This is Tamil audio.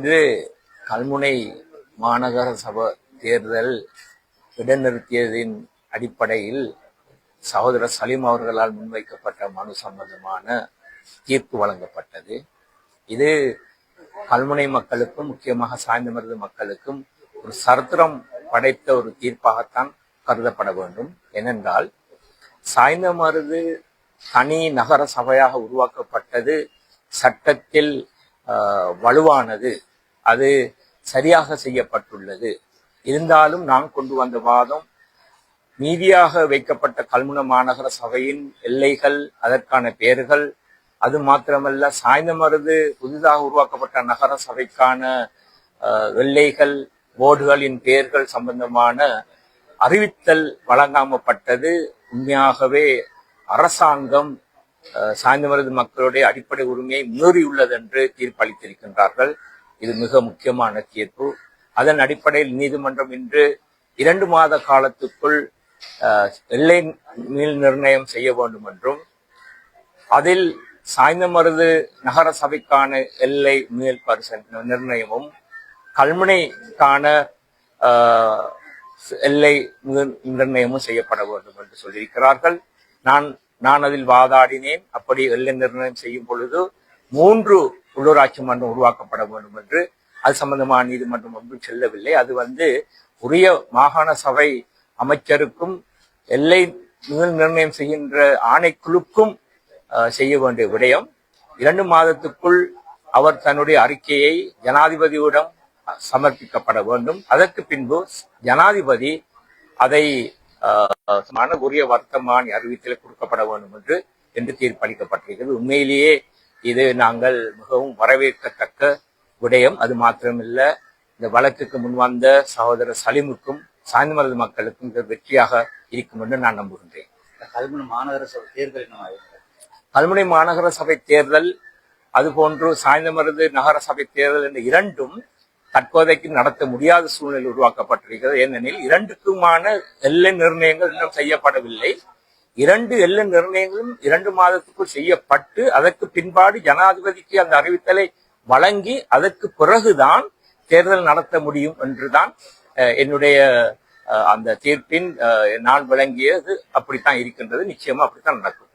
இன்று கல்முனை மாநகர சபை தேர்தல் இடைநிறுத்தியதின் அடிப்படையில் சகோதரர் சலீம் அவர்களால் முன்வைக்கப்பட்ட மனு சம்பந்தமான தீர்ப்பு வழங்கப்பட்டது. இது கல்முனை மக்களுக்கும் முக்கியமாக சாய்ந்தமருது மக்களுக்கும் ஒரு சரித்திரம் படைத்த ஒரு தீர்ப்பாகத்தான் கருதப்பட வேண்டும். ஏனென்றால் சாய்ந்தமருது தனி நகர சபையாக உருவாக்கப்பட்டது சட்டத்தில் வலுவானது, அது சரியாக செய்யப்பட்டுள்ளது. இருந்தாலும் நான் கொண்டு வந்த வாதம், மீதியாக வைக்கப்பட்ட கல்முனை மாநகர சபையின் எல்லைகள், அதற்கான பெயர்கள், அது மாத்திரமல்ல சாய்ந்தமருது புதிதாக உருவாக்கப்பட்ட நகர சபைக்கான எல்லைகள், போர்டுகளின் பெயர்கள் சம்பந்தமான அறிவித்தல் வழங்காமப்பட்டது உண்மையாகவே அரசாங்கம் சாய்ந்தமருது மக்களுடைய அடிப்படை உரிமையை மீறியுள்ளது என்று தீர்ப்பளித்திருக்கின்றார்கள். இது மிக முக்கியமான தீர்ப்பு. அதன் அடிப்படையில் நீதிமன்றம் இன்று 2 மாத காலத்துக்குள் எல்லை மீள் நிர்ணயம் செய்ய வேண்டும் என்றும், அதில் சாய்ந்தமருது நகர சபைக்கான எல்லை மீள் நிர்ணயமும் கல்முனைக்கான எல்லை நிர்ணயமும் செய்யப்பட வேண்டும் என்று சொல்லியிருக்கிறார்கள். நான் அதில் வாதாடினேன். அப்படி எல்லை நிர்ணயம் செய்யும் பொழுது 3 உள்ளூராட்சி மன்றம் உருவாக்கப்பட வேண்டும் என்று. அது சம்பந்தமான நீதிமன்றம் ஒன்றும் செல்லவில்லை. அது உரிய மாகாண சபை அமைச்சருக்கும் எல்லை நிர்ணயம் செய்கின்ற ஆணைக்குழுக்கும் செய்ய வேண்டிய விடயம். 2 மாதத்துக்குள் அவர் தன்னுடைய அறிக்கையை ஜனாதிபதியிடம் சமர்ப்பிக்கப்பட வேண்டும். அதற்கு பின்பு ஜனாதிபதி அதை உரிய வர்த்தமானி அறிவித்தலை கொடுக்கப்பட வேண்டும் என்று தீர்ப்பளிக்கப்பட்டிருக்கிறது. உண்மையிலேயே இது நாங்கள் மிகவும் வரவேற்கத்தக்க விடயம். அது மாத்திரமில்ல, இந்த வழக்குக்கு முன்வந்த சகோதரர் சலீமுக்கும் சாய்ந்தமருது மக்களுக்கும் இது வெற்றியாக இருக்கும் என்று நான் நம்புகின்றேன். கல்முனை மாநகர சபை தேர்தல் கல்முனை மாநகர சபை தேர்தல், அதுபோன்று சாய்ந்தமருது நகர சபை தேர்தல் என்ற இரண்டும் தற்போதைக்கு நடத்த முடியாத சூழ்நிலை உருவாக்கப்பட்டிருக்கிறது. ஏனெனில் 2க்குமான எல்லை நிர்ணயங்கள் இன்னும் செய்யப்படவில்லை. 2 எல்லை நிர்ணயங்களும் 2 மாதத்துக்குள் செய்யப்பட்டு அதற்கு பின்பாடு ஜனாதிபதிக்கு அந்த அறிவித்தலை வழங்கி அதற்கு பிறகுதான் தேர்தல் நடத்த முடியும் என்றுதான் என்னுடைய அந்த தீர்ப்பின் நான் வழங்கியது அப்படித்தான் இருக்கின்றது. நிச்சயமா அப்படித்தான் நடக்கும்.